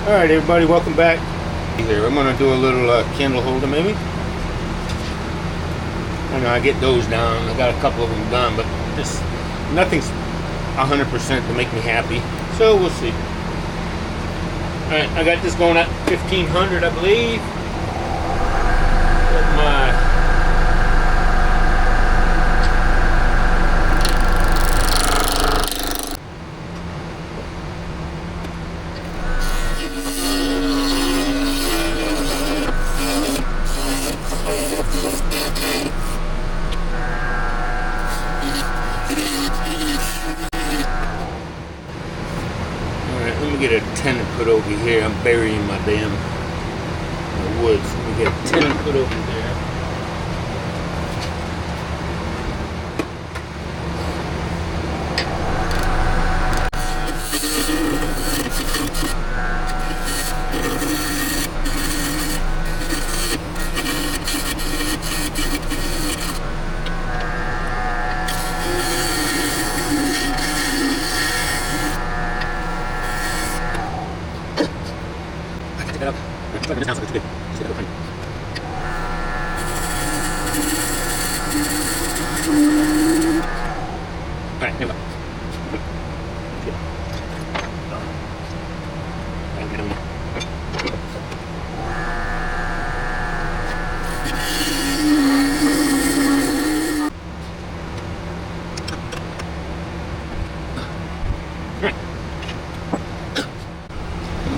Alright everybody, welcome back. Here, I'm going to do a little candle holder maybe. I know I get those down. I got a couple of them done, but this nothing's 100% to make me happy. So we'll see. Alright, I got this going at 1500 I believe. With my get a tent put over here. I'm burying my damn woods. Let me get a tent put over there. Alright, here we go.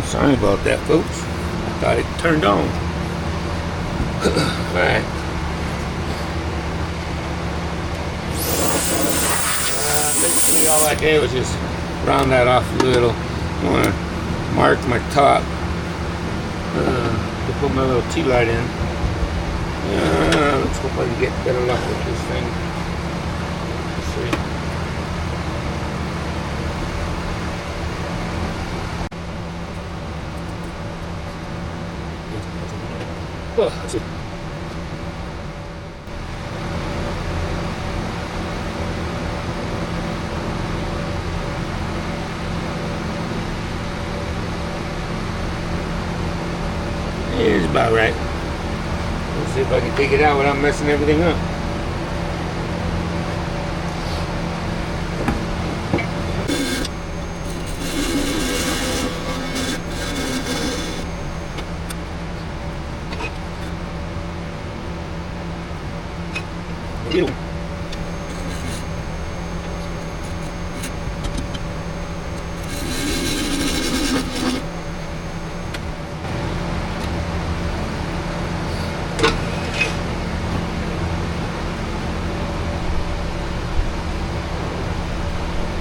Sorry about that, folks. I thought it turned on. Alright. Basically all I did was just round that off a little. I want to mark my top to put my little tea light in. Let's hope I can get better luck with this thing. Let's see. Oh, let's see. It's about right. Let's see if I can take it out without messing everything up. Ew.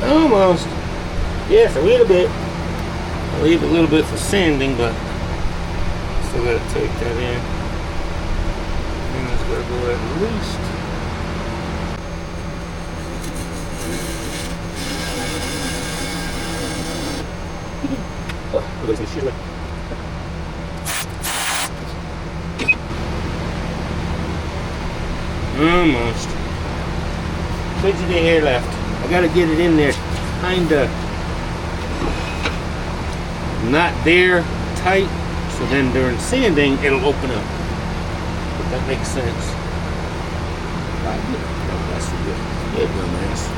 Almost. Yes, a little bit. I'll leave a little bit for sanding, but still gotta take that in. And it's gotta go at least. Oh, look at this shit. Almost. Fidgety hair left. I gotta get it in there, kinda not there tight, so then during sanding it'll open up. If that makes sense. Right. No, that's good. Yeah, dumbass.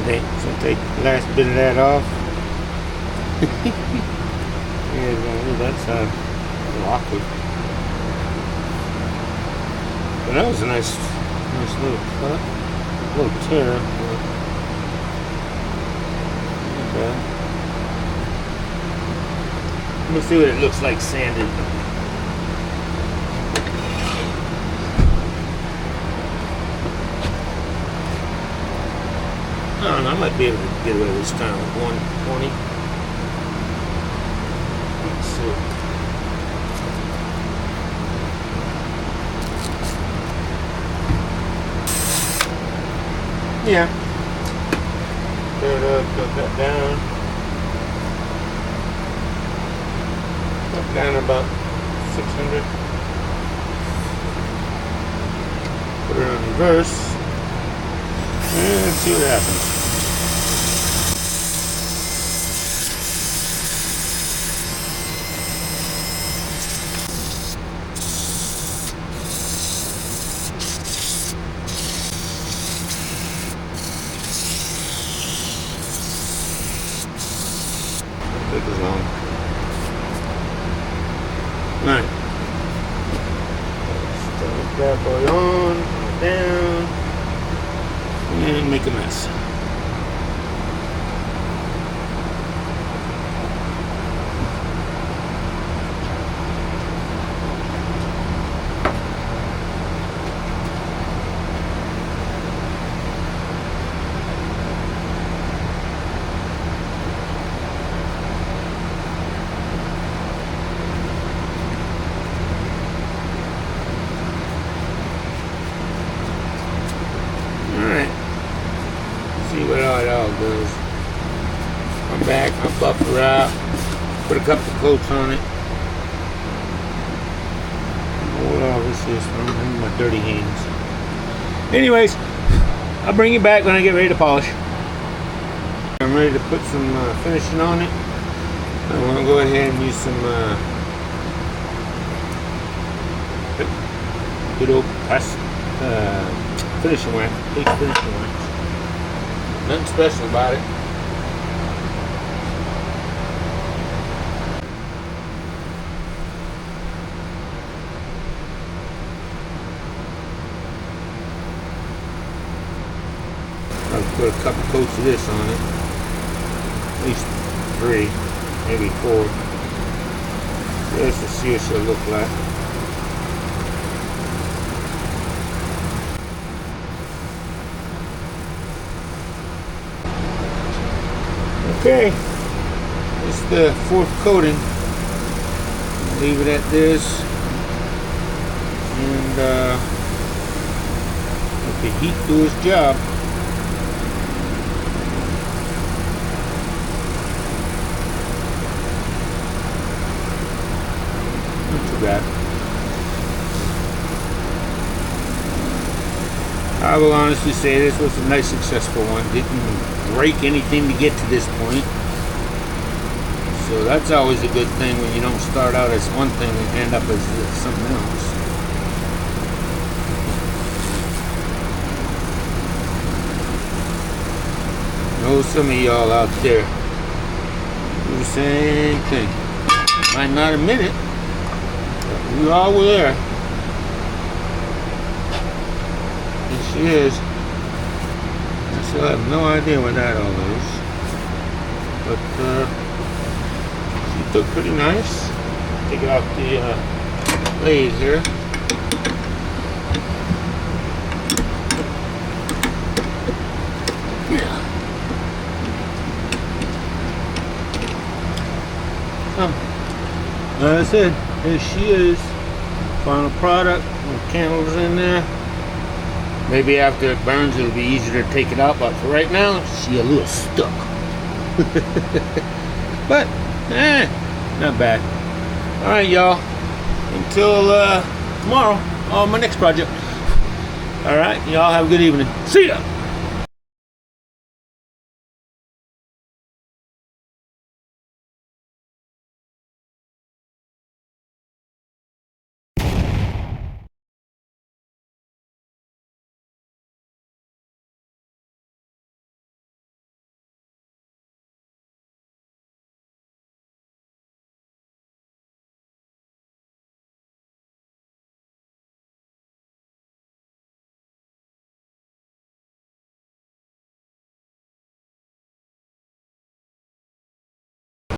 So take the last bit of that off. Yeah, that's a little awkward. But that was a nice Nice little cut. A little tear. Okay. Let me see what it looks like sanded. I don't know, I might be able to get away with this time with 120. Let's see. Yeah. Put it up, put that down. Put down about 600. Put it on reverse. And let's see what happens. Take as long. Alright. Start that boy on, down, and make a mess. See what it all does. I'm back, I'll buff her out, put a couple of coats on it. I don't know what all this is, I'm in my dirty hands. Anyways, I'll bring you back when I get ready to polish. I'm ready to put some finishing on it. I'm going to go ahead and use some good old finishing wax, finishing wax. Nothing special about it. I'll put a couple coats of this on it. At least 3, maybe 4. Just to see what she'll look like. Okay, it's the 4th coating. Leave it at this, and let the heat do its job. Not too bad. I will honestly say this was a nice successful one. Didn't even break anything to get to this point. So that's always a good thing when you don't start out as one thing and end up as something else. I know some of y'all out there do the same thing. Might not admit it, but we all were there. She is. I still have no idea what that all is. But she took pretty nice. Take it off the blade here. Yeah. Like I said, here she is. Final product. Little candles in there. Maybe after it burns, it'll be easier to take it out. But for right now, she's a little stuck. But, not bad. All right, y'all. Until tomorrow on my next project. All right, y'all have a good evening. See ya.